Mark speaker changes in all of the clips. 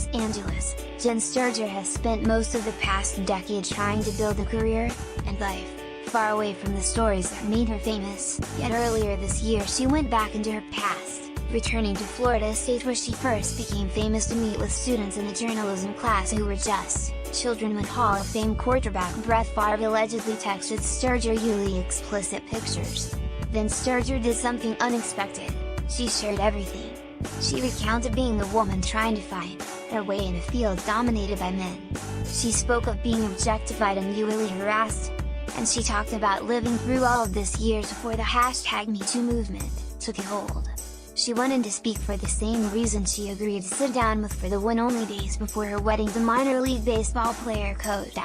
Speaker 1: Los Angeles, Jenn Sterger has spent most of the past decade trying to build a career and life far away from the stories that made her famous. Yet earlier this year she went back into her past, returning to Florida State where she first became famous to meet with students in a journalism class who were just children when Hall of Fame quarterback Brett Favre allegedly texted Sterger really explicit pictures. Then Sterger did something unexpected. She shared everything. She recounted being a woman trying to find her way in a field dominated by men. She spoke of being objectified and really harassed. And she talked about living through all of this years before the #MeToo movement took a hold. She went in to speak for the same reason she agreed to sit down with for the win only days before her wedding to minor league baseball player Coach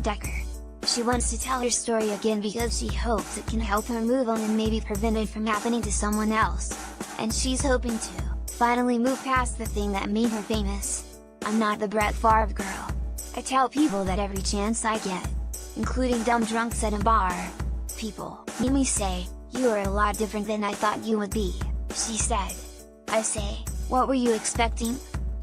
Speaker 1: Decker. She wants to tell her story again because she hopes it can help her move on and maybe prevent it from happening to someone else. And she's hoping to finally move past the thing that made her famous. "I'm not the Brett Favre girl. I tell people that every chance I get, including dumb drunks at a bar. People hear me say, 'You are a lot different than I thought you would be,'" she said. "I say, what were you expecting?"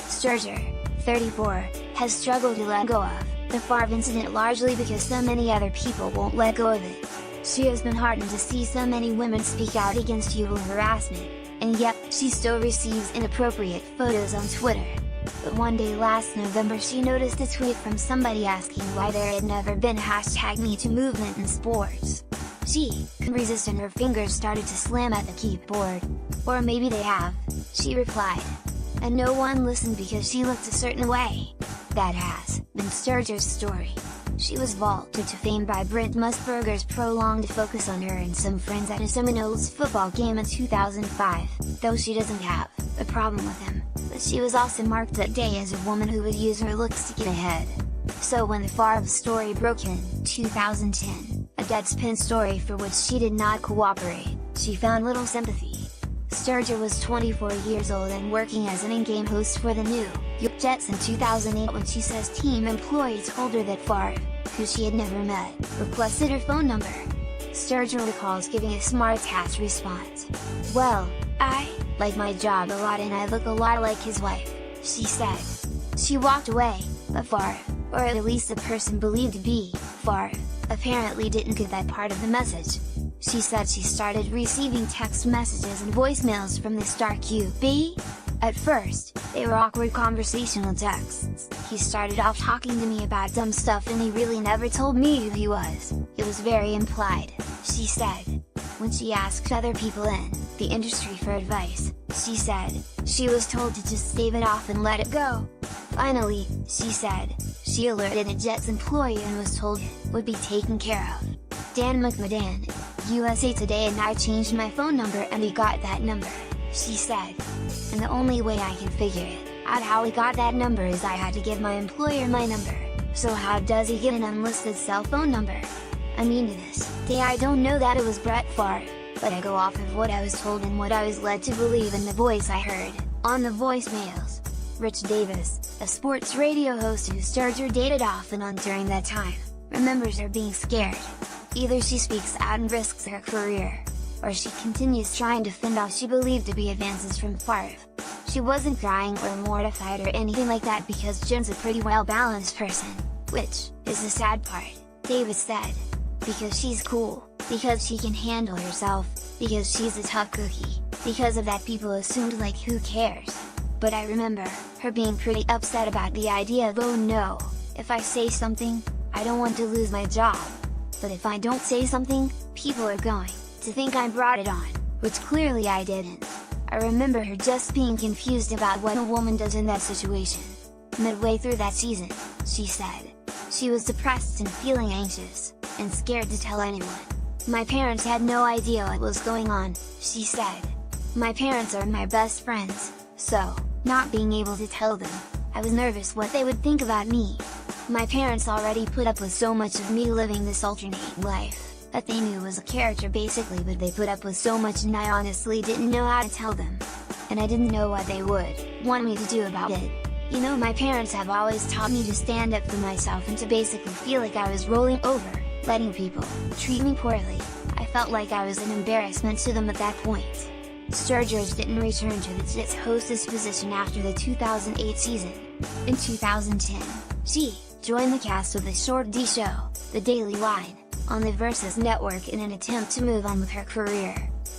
Speaker 1: Sterger, 34, has struggled to let go of the Favre incident largely because so many other people won't let go of it. She has been heartened to see so many women speak out against youthful harassment, and yet, she still receives inappropriate photos on Twitter. But one day last November she noticed a tweet from somebody asking why there had never been a #MeToo movement in sports. She couldn't resist and her fingers started to slam at the keyboard. "Or maybe they have," she replied. And no one listened because she looked a certain way. That has been Sterger's story. She was vaulted to fame by Brent Musburger's prolonged focus on her and some friends at a Seminoles football game in 2005, though she doesn't have a problem with him, but she was also marked that day as a woman who would use her looks to get ahead. So when the Favre story broke in 2010, a Deadspin story for which she did not cooperate, she found little sympathy. Sterger was 24 years old and working as an in-game host for the New York Jets in 2008 when she says team employee told her that Favre, who she had never met, requested her phone number. Sterger recalls giving a smart-ass response. "Well, I like my job a lot and I look a lot like his wife," she said. She walked away, but Favre, or at least the person believed to be Favre, apparently didn't get that part of the message. She said she started receiving text messages and voicemails from the star QB. At first, they were awkward conversational texts. "He started off talking to me about dumb stuff and he really never told me who he was. It was very implied," she said. When she asked other people in the industry for advice, she said, she was told to just stave it off and let it go. Finally, she said, she alerted a Jets employee and was told it would be taken care of. Dan McMahon, USA Today, "And I changed my phone number and he got that number," she said. "And the only way I can figure out how he got that number is I had to give my employer my number. So how does he get an unlisted cell phone number? I mean, to this day I don't know that it was Brett Favre, but I go off of what I was told and what I was led to believe in the voice I heard on the voicemails." Rich Davis, a sports radio host who Sterger dated off and on during that time, remembers her being scared. Either she speaks out and risks her career, or she continues trying to fend off she believed to be advances from Favre. She wasn't crying or mortified or anything like that because Jenn's a pretty well-balanced person, which is the sad part, Davis said. "Because she's cool, because she can handle herself, because she's a tough cookie, because of that people assumed like who cares. But I remember her being pretty upset about the idea of, oh no, if I say something, I don't want to lose my job. But if I don't say something, people are going to think I brought it on, which clearly I didn't. I remember her just being confused about what a woman does in that situation. Midway through that season," she said, "she was depressed and feeling anxious, and scared to tell anyone. My parents had no idea what was going on," she said. "My parents are my best friends, so, not being able to tell them, I was nervous what they would think about me. My parents already put up with so much of me living this alternate life, that they knew was a character basically, but they put up with so much and I honestly didn't know how to tell them. And I didn't know what they would want me to do about it. You know, my parents have always taught me to stand up for myself and to basically feel like I was rolling over, letting people treat me poorly. I felt like I was an embarrassment to them at that point." Sterger didn't return to the Jets hostess position after the 2008 season. In 2010, she joined the cast of the Short D show, The Daily Line, on the Versus Network in an attempt to move on with her career.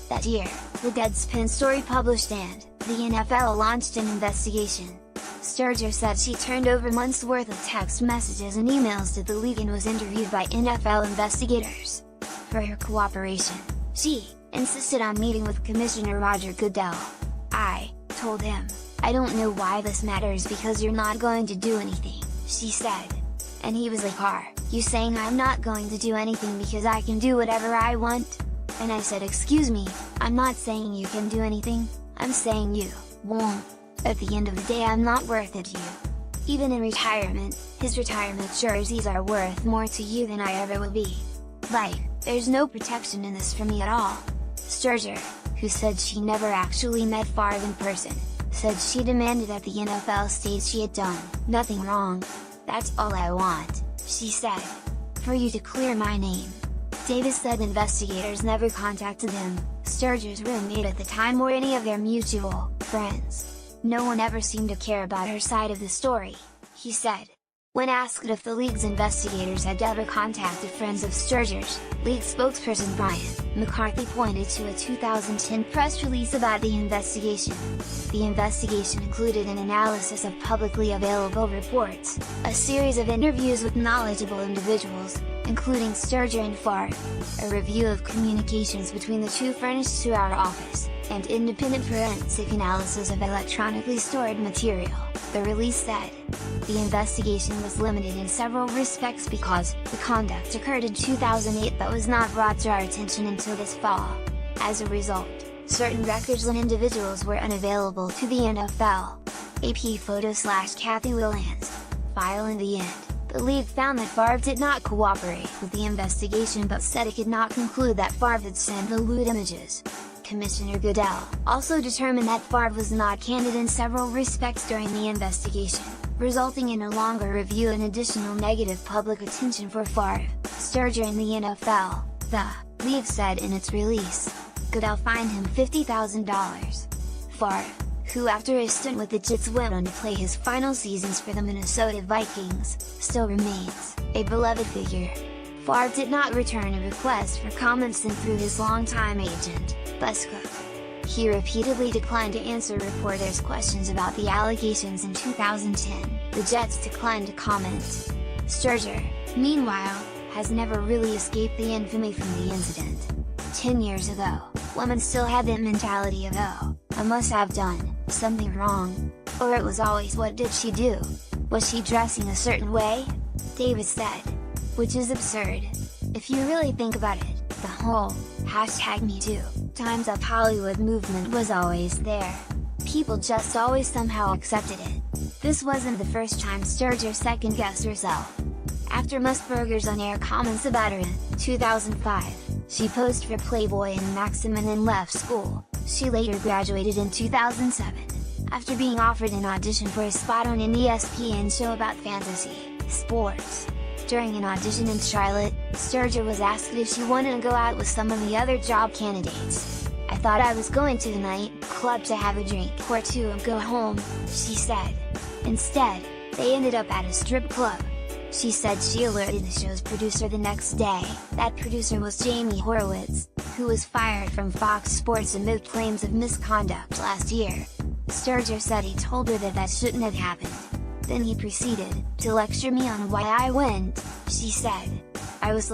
Speaker 1: That year, the Deadspin story published and the NFL launched an investigation. Sterger said she turned over months' worth of text messages and emails to the league and was interviewed by NFL investigators. For her cooperation, she insisted on meeting with Commissioner Roger Goodell. "I told him, I don't know why this matters because you're not going to do anything," she said. And he was like, "Are you saying I'm not going to do anything because I can do whatever I want?" And I said, "Excuse me, I'm not saying you can do anything, I'm saying you won't. At the end of the day I'm not worth it to you." Even in retirement, his retirement jerseys are worth more to you than I ever will be. Like, there's no protection in this for me at all. Sterger, who said she never actually met Favre in person, said she demanded at the NFL stage she had done nothing wrong. "That's all I want," she said. "For you to clear my name." Davis said investigators never contacted him, Sterger's roommate at the time, or any of their mutual friends. No one ever seemed to care about her side of the story, he said. When asked if the league's investigators had ever contacted friends of Sterger's, league spokesperson Brian McCarthy pointed to a 2010 press release about the investigation. The investigation included an analysis of publicly available reports, a series of interviews with knowledgeable individuals, including Sterger and Favre, a review of communications between the two furnished to our office, and independent forensic analysis of electronically stored material, the release said. The investigation was limited in several respects because the conduct occurred in 2008 but was not brought to our attention until this fall. As a result, certain records and individuals were unavailable to the NFL. AP Photo/Kathy Williams. File. In the end, the league found that Favre did not cooperate with the investigation but said it could not conclude that Favre had sent the lewd images. Commissioner Goodell also determined that Favre was not candid in several respects during the investigation, resulting in a longer review and additional negative public attention for Favre, Sterger and the NFL, the league said in its release. Goodell fined him $50,000. Favre, who after his stint with the Jets went on to play his final seasons for the Minnesota Vikings, still remains a beloved figure. Favre did not return a request for comment sent through his longtime agent, Buscook. He repeatedly declined to answer reporters' questions about the allegations in 2010, the Jets declined to comment. Sterger, meanwhile, has never really escaped the infamy from the incident. 10 years ago, women still had that mentality of "oh, I must have done something wrong," or it was always "what did she do? Was she dressing a certain way?" Davis said. Which is absurd. If you really think about it, the whole #MeToo, Time's Up Hollywood movement was always there. People just always somehow accepted it. This wasn't the first time Sterger second-guessed herself. After Musburger's on-air comments about her in 2005, she posed for Playboy and Maxim and then left school. She later graduated in 2007, after being offered an audition for a spot on an ESPN show about fantasy sports. During an audition in Charlotte, Sterger was asked if she wanted to go out with some of the other job candidates. "I thought I was going to the night club to have a drink or two and go home," she said. Instead, they ended up at a strip club. She said she alerted the show's producer the next day. That producer was Jamie Horowitz, who was fired from Fox Sports amid claims of misconduct last year. Sterger said he told her that shouldn't have happened. Then he proceeded to lecture me on why I went, she said. "I was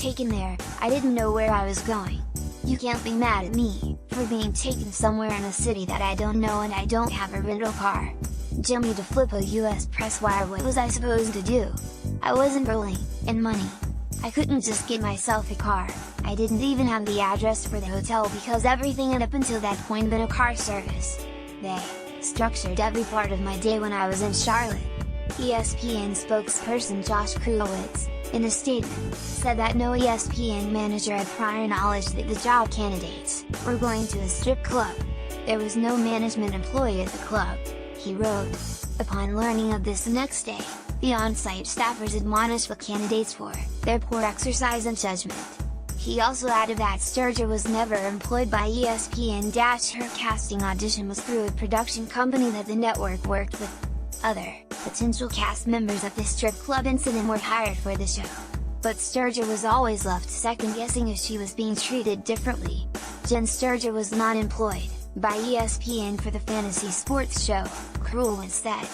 Speaker 1: taken there, I didn't know where I was going. You can't be mad at me for being taken somewhere in a city that I don't know and I don't have a rental car." Jimmy DeFilippo, US Press Wire. What was I supposed to do? I wasn't rolling in money. I couldn't just get myself a car. I didn't even have the address for the hotel because everything had up until that point been a car service. They structured every part of my day when I was in Charlotte. ESPN spokesperson Josh Krulowitz, in a statement, said that no ESPN manager had prior knowledge that the job candidates were going to a strip club. There was no management employee at the club, he wrote. Upon learning of this the next day, the on-site staffers admonished the candidates for their poor exercise and judgment. He also added that Sterger was never employed by ESPN. Her casting audition was through a production company that the network worked with. Other potential cast members of the strip club incident were hired for the show, but Sterger was always left second-guessing if she was being treated differently. Jenn Sterger was not employed by ESPN for the fantasy sports show, Cruel Instead.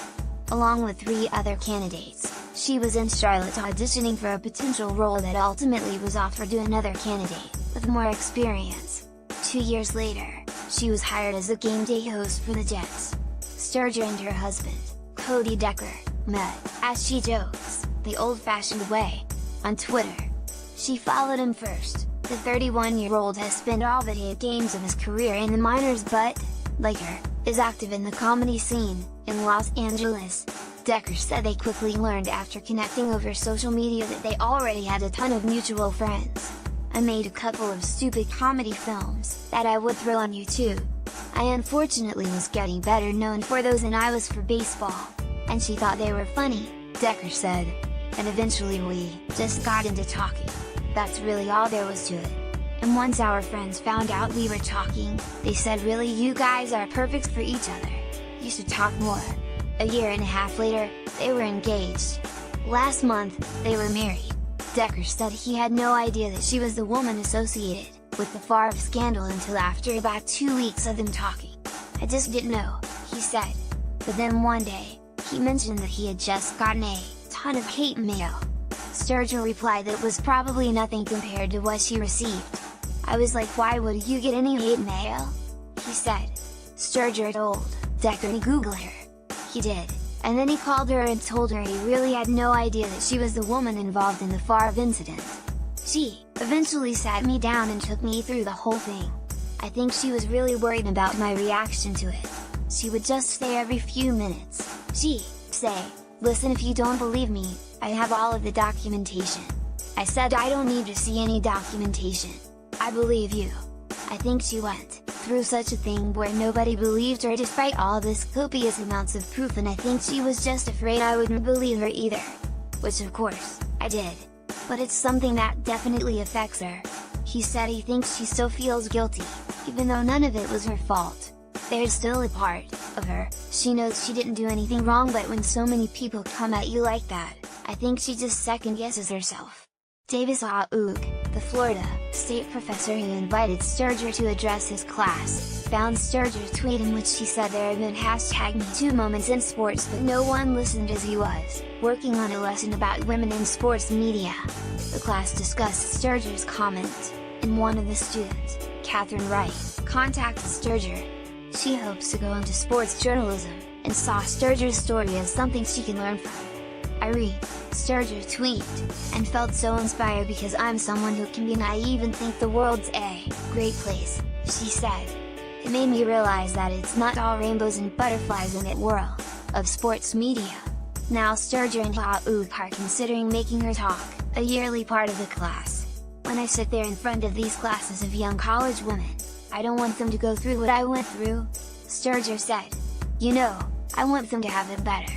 Speaker 1: Along with 3 other candidates, she was in Charlotte auditioning for a potential role that ultimately was offered to another candidate, with more experience. 2 years later, she was hired as a game day host for the Jets. Sterger and her husband, Cody Decker, met, as she jokes, the old-fashioned way, on Twitter. She followed him first. The 31-year-old has spent all but 8 games of his career in the minors but, like her, is active in the comedy scene, in Los Angeles. Decker said they quickly learned after connecting over social media that they already had a ton of mutual friends. I made a couple of stupid comedy films that I would throw on YouTube. I unfortunately was getting better known for those than I was for baseball, and she thought they were funny, Decker said. And eventually we just got into talking. That's really all there was to it. And once our friends found out we were talking, they said, "Really, you guys are perfect for each other. You should talk more." A year and a half later, they were engaged. Last month, they were married. Decker said he had no idea that she was the woman associated with the Favre scandal until after about 2 weeks of them talking. "I just didn't know," he said. But then one day, he mentioned that he had just gotten a ton of hate mail. Sterger replied that it was probably nothing compared to what she received. "I was like, why would you get any hate mail?" he said. Sterger told Decker to Google her. He did, and then he called her and told her he really had no idea that she was the woman involved in the Favre incident. "She eventually sat me down and took me through the whole thing. I think she was really worried about my reaction to it. She would just say every few minutes, she'd say, 'Listen, if you don't believe me, I have all of the documentation.' I said, 'I don't need to see any documentation. I believe you.' I think she went through such a thing where nobody believed her despite all this copious amounts of proof, and I think she was just afraid I wouldn't believe her either. Which of course, I did. But it's something that definitely affects her." He said he thinks she still feels guilty, even though none of it was her fault. There's still a part of her, she knows she didn't do anything wrong, but when so many people come at you like that, I think she just second-guesses herself. Davis Aouk, the Florida State professor who invited Sterger to address his class, found Sterger's tweet in which she said there had been #MeToo moments in sports but no one listened as he was working on a lesson about women in sports media. The class discussed Sterger's comment, and one of the students, Catherine Wright, contacted Sterger. She hopes to go into sports journalism, and saw Sterger's story as something she can learn from. "I read Sterger's tweet, and felt so inspired because I'm someone who can be naive and think the world's a great place," she said. "It made me realize that it's not all rainbows and butterflies in that world of sports media." Now Sterger and Aouk are considering making her talk a yearly part of the class. "When I sit there in front of these classes of young college women, I don't want them to go through what I went through," Sterger said. "You know, I want them to have it better.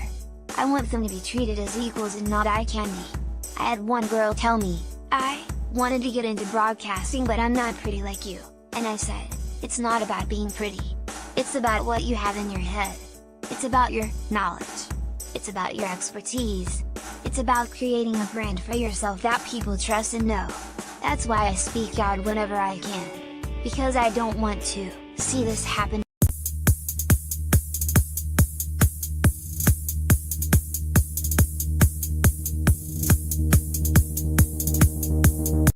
Speaker 1: I want them to be treated as equals and not eye candy. I had one girl tell me, 'I wanted to get into broadcasting but I'm not pretty like you,' and I said, 'It's not about being pretty. It's about what you have in your head. It's about your knowledge. It's about your expertise. It's about creating a brand for yourself that people trust and know. That's why I speak out whenever I can. Because I don't want to see this happen